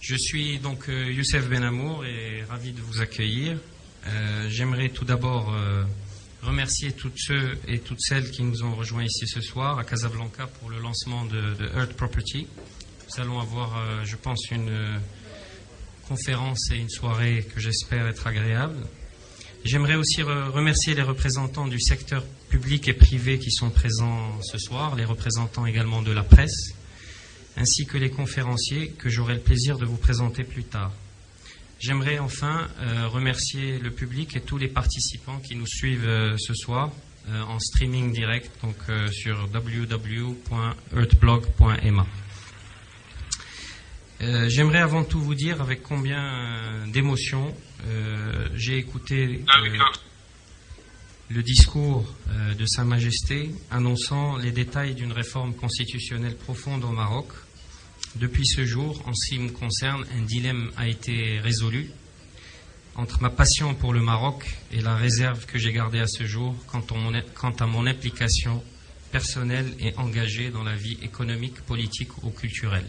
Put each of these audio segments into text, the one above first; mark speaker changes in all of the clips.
Speaker 1: Je suis donc Youssef Benamour et ravi de vous accueillir. J'aimerais tout d'abord remercier toutes ceux et toutes celles qui nous ont rejoints ici ce soir à Casablanca pour le lancement de Earth Property. Nous allons avoir, je pense, une conférence et une soirée que j'espère être agréable. J'aimerais aussi remercier les représentants du secteur public et privé qui sont présents ce soir, les représentants également de la presse, ainsi que les conférenciers que j'aurai le plaisir de vous présenter plus tard. J'aimerais enfin remercier le public et tous les participants qui nous suivent ce soir en streaming direct donc sur www.earthblog.ma. J'aimerais avant tout vous dire avec combien d'émotion j'ai écouté le discours de Sa Majesté annonçant les détails d'une réforme constitutionnelle profonde au Maroc. Depuis ce jour, en ce qui me concerne, un dilemme a été résolu entre ma passion pour le Maroc et la réserve que j'ai gardée à ce jour quant à mon implication personnelle et engagée dans la vie économique, politique ou culturelle.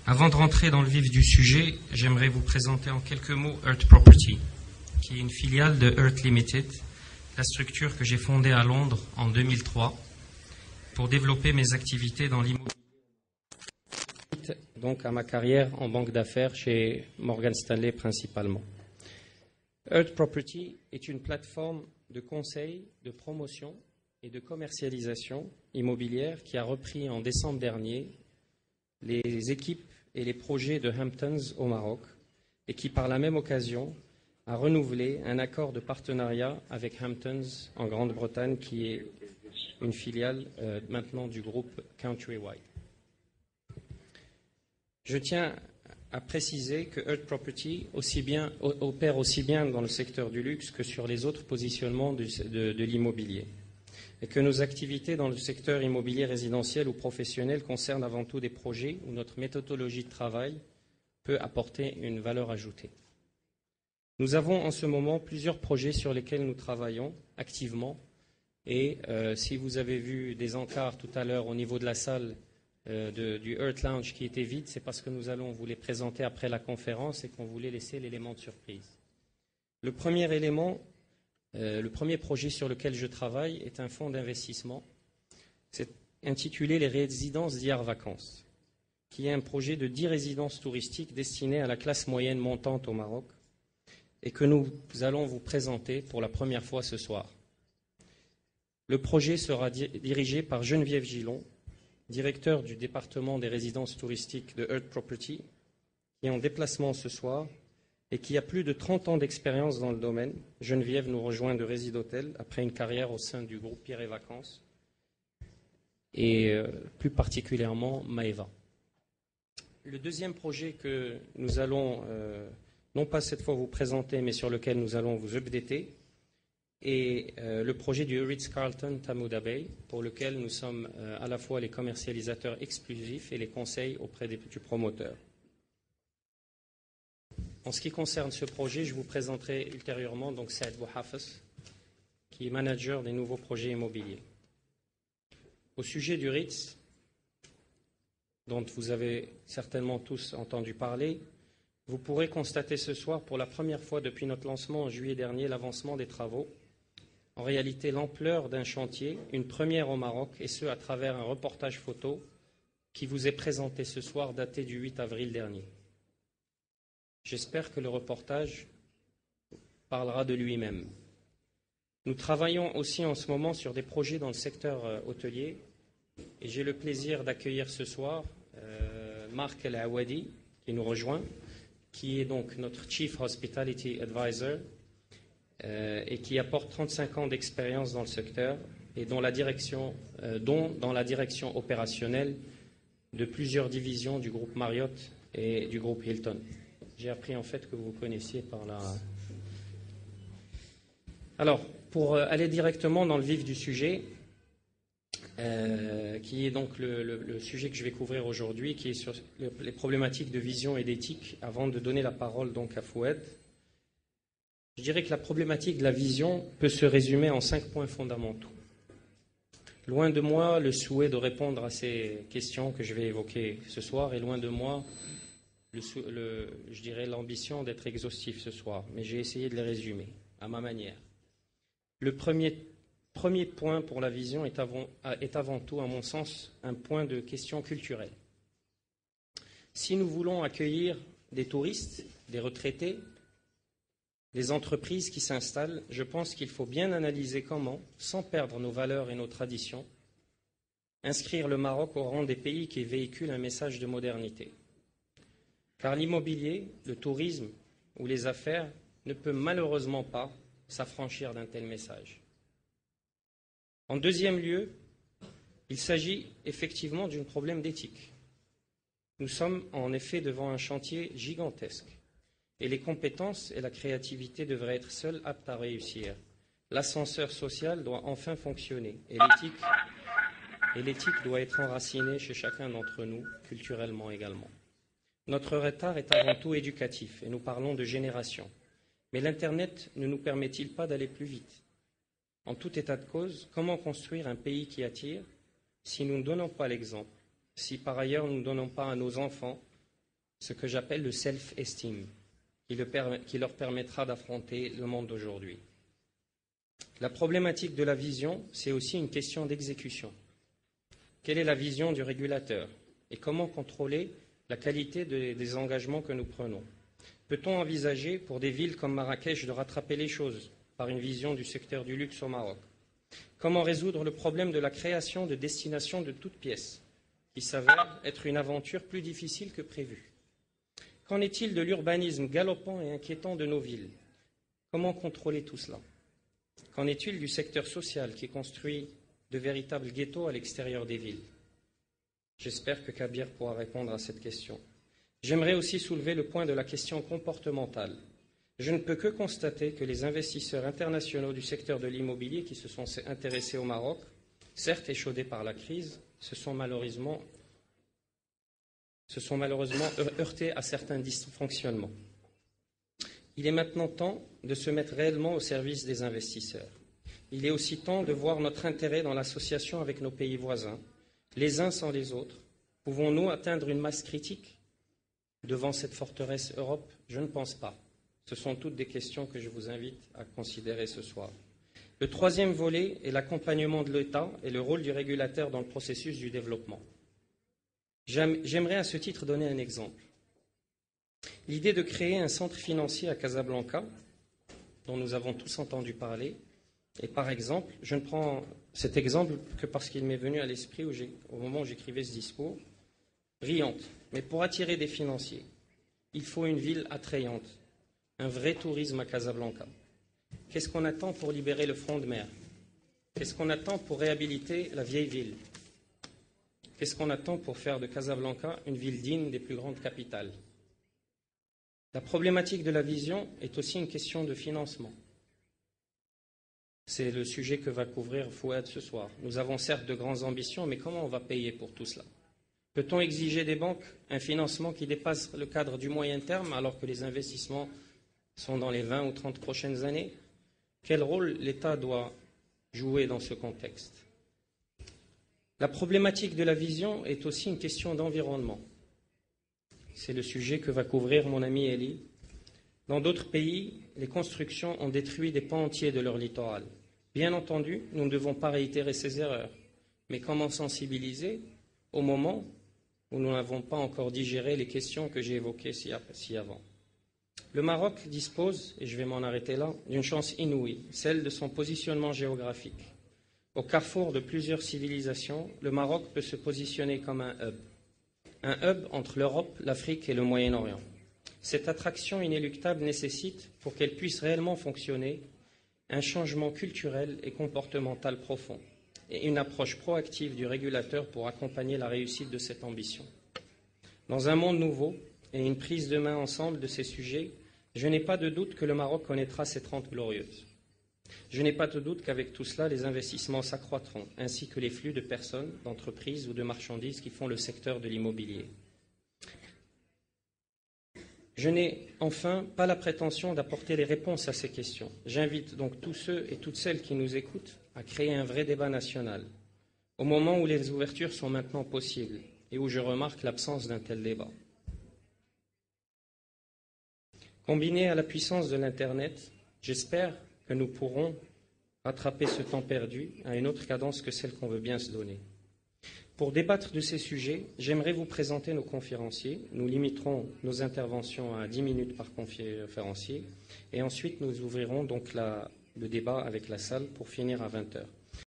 Speaker 1: Avant de rentrer dans le vif du sujet, j'aimerais vous présenter en quelques mots Earth Property, qui est une filiale de Earth Limited, la structure que j'ai fondée à Londres en 2003 pour développer mes activités dans l'immobilier. Donc à ma carrière en banque d'affaires chez Morgan Stanley principalement. Earth Property est une plateforme de conseil, de promotion et de commercialisation immobilière qui a repris en décembre dernier les équipes et les projets de Hamptons au Maroc et qui par la même occasion a renouvelé un accord de partenariat avec Hamptons en Grande-Bretagne qui est une filiale maintenant du groupe Countrywide. Je tiens à préciser que Earth Property opère aussi bien dans le secteur du luxe que sur les autres positionnements de l'immobilier et que nos activités dans le secteur immobilier résidentiel ou professionnel concernent avant tout des projets où notre méthodologie de travail peut apporter une valeur ajoutée. Nous avons en ce moment plusieurs projets sur lesquels nous travaillons activement et si vous avez vu des encarts tout à l'heure au niveau de la salle du Earth Lounge qui était vide, c'est parce que nous allons vous les présenter après la conférence et qu'on voulait laisser l'élément de surprise. Le premier projet sur lequel je travaille est un fonds d'investissement. C'est intitulé les résidences d'Hyar Vacances, qui est un projet de 10 résidences touristiques destinées à la classe moyenne montante au Maroc et que nous allons vous présenter pour la première fois ce soir. Le projet sera dirigé par Geneviève Gillon, directeur du département des résidences touristiques de Earth Property, qui est en déplacement ce soir et qui a plus de 30 ans d'expérience dans le domaine. Geneviève nous rejoint de Résid'Hôtel après une carrière au sein du groupe Pierre et Vacances et plus particulièrement Maeva. Le deuxième projet que nous allons, non pas cette fois vous présenter, mais sur lequel nous allons vous updater, et le projet du Ritz-Carlton Tamouda Bay, pour lequel nous sommes à la fois les commercialisateurs exclusifs et les conseils auprès du promoteur. En ce qui concerne ce projet, je vous présenterai ultérieurement donc Saad Bouhafes, qui est manager des nouveaux projets immobiliers. Au sujet du Ritz, dont vous avez certainement tous entendu parler, vous pourrez constater ce soir pour la première fois depuis notre lancement en juillet dernier l'avancement des travaux. En réalité, l'ampleur d'un chantier, une première au Maroc, et ce à travers un reportage photo qui vous est présenté ce soir, daté du 8 avril dernier. J'espère que le reportage parlera de lui-même. Nous travaillons aussi en ce moment sur des projets dans le secteur hôtelier, et j'ai le plaisir d'accueillir ce soir Marc El Awadi, qui nous rejoint, qui est donc notre Chief Hospitality Advisor, et qui apporte 35 ans d'expérience dans le secteur et dont dans la direction opérationnelle de plusieurs divisions du groupe Marriott et du groupe Hilton. J'ai appris en fait que vous connaissiez par là. Alors, pour aller directement dans le vif du sujet, qui est donc le sujet que je vais couvrir aujourd'hui, qui est sur les problématiques de vision et d'éthique, avant de donner la parole donc à Fouad. Je dirais que la problématique de la vision peut se résumer en 5 points fondamentaux. Loin de moi le souhait de répondre à ces questions que je vais évoquer ce soir, et loin de moi, je dirais, l'ambition d'être exhaustif ce soir, mais j'ai essayé de les résumer à ma manière. Le premier point pour la vision est avant tout, à mon sens, un point de question culturelle. Si nous voulons accueillir des touristes, des retraités, des entreprises qui s'installent, je pense qu'il faut bien analyser comment, sans perdre nos valeurs et nos traditions, inscrire le Maroc au rang des pays qui véhiculent un message de modernité. Car l'immobilier, le tourisme ou les affaires ne peut malheureusement pas s'affranchir d'un tel message. En deuxième lieu, il s'agit effectivement d'un problème d'éthique. Nous sommes en effet devant un chantier gigantesque et les compétences et la créativité devraient être seules aptes à réussir. L'ascenseur social doit enfin fonctionner et l'éthique doit être enracinée chez chacun d'entre nous, culturellement également. Notre retard est avant tout éducatif et nous parlons de génération. Mais l'Internet ne nous permet-il pas d'aller plus vite? En tout état de cause, comment construire un pays qui attire si nous ne donnons pas l'exemple, si par ailleurs nous ne donnons pas à nos enfants ce que j'appelle le self-esteem, qui leur permettra d'affronter le monde d'aujourd'hui? La problématique de la vision, c'est aussi une question d'exécution. Quelle est la vision du régulateur et comment contrôler la qualité des engagements que nous prenons? Peut-on envisager pour des villes comme Marrakech de rattraper les choses par une vision du secteur du luxe au Maroc? Comment résoudre le problème de la création de destinations de toutes pièces, qui s'avère être une aventure plus difficile que prévu? Qu'en est-il de l'urbanisme galopant et inquiétant de nos villes? Comment contrôler tout cela? Qu'en est-il du secteur social qui construit de véritables ghettos à l'extérieur des villes? J'espère que Kabir pourra répondre à cette question. J'aimerais aussi soulever le point de la question comportementale. Je ne peux que constater que les investisseurs internationaux du secteur de l'immobilier qui se sont intéressés au Maroc, certes échaudés par la crise, se sont malheureusement heurtés à certains dysfonctionnements. Il est maintenant temps de se mettre réellement au service des investisseurs. Il est aussi temps de voir notre intérêt dans l'association avec nos pays voisins, les uns sans les autres. Pouvons-nous atteindre une masse critique devant cette forteresse Europe? Je ne pense pas. Ce sont toutes des questions que je vous invite à considérer ce soir. Le troisième volet est l'accompagnement de l'État et le rôle du régulateur dans le processus du développement. J'aimerais à ce titre donner un exemple. L'idée de créer un centre financier à Casablanca, dont nous avons tous entendu parler, et par exemple, je ne prends cet exemple que parce qu'il m'est venu à l'esprit au moment où j'écrivais ce discours, brillante. Mais pour attirer des financiers, il faut une ville attrayante, un vrai tourisme à Casablanca. Qu'est-ce qu'on attend pour libérer le front de mer? Qu'est-ce qu'on attend pour réhabiliter la vieille ville? Qu'est-ce qu'on attend pour faire de Casablanca une ville digne des plus grandes capitales? La problématique de la vision est aussi une question de financement. C'est le sujet que va couvrir Fouad ce soir. Nous avons certes de grandes ambitions, mais comment on va payer pour tout cela? Peut-on exiger des banques un financement qui dépasse le cadre du moyen terme alors que les investissements sont dans les 20 ou 30 prochaines années? Quel rôle l'État doit jouer dans ce contexte? La problématique de la vision est aussi une question d'environnement. C'est le sujet que va couvrir mon ami Elie. Dans d'autres pays, les constructions ont détruit des pans entiers de leur littoral. Bien entendu, nous ne devons pas réitérer ces erreurs. Mais comment sensibiliser au moment où nous n'avons pas encore digéré les questions que j'ai évoquées ci avant? Le Maroc dispose, et je vais m'en arrêter là, d'une chance inouïe, celle de son positionnement géographique. Au carrefour de plusieurs civilisations, le Maroc peut se positionner comme un hub entre l'Europe, l'Afrique et le Moyen-Orient. Cette attraction inéluctable nécessite, pour qu'elle puisse réellement fonctionner, un changement culturel et comportemental profond et une approche proactive du régulateur pour accompagner la réussite de cette ambition. Dans un monde nouveau et une prise de main ensemble de ces sujets, je n'ai pas de doute que le Maroc connaîtra ses 30 glorieuses. Je n'ai pas de doute qu'avec tout cela, les investissements s'accroîtront, ainsi que les flux de personnes, d'entreprises ou de marchandises qui font le secteur de l'immobilier. Je n'ai enfin pas la prétention d'apporter les réponses à ces questions. J'invite donc tous ceux et toutes celles qui nous écoutent à créer un vrai débat national. au moment où les ouvertures sont maintenant possibles et où je remarque l'absence d'un tel débat. Combiné à la puissance de l'Internet, j'espère que nous pourrons rattraper ce temps perdu à une autre cadence que celle qu'on veut bien se donner. Pour débattre de ces sujets, j'aimerais vous présenter nos conférenciers. Nous limiterons nos interventions à 10 minutes par conférencier et ensuite nous ouvrirons donc le débat avec la salle pour finir à 20 heures.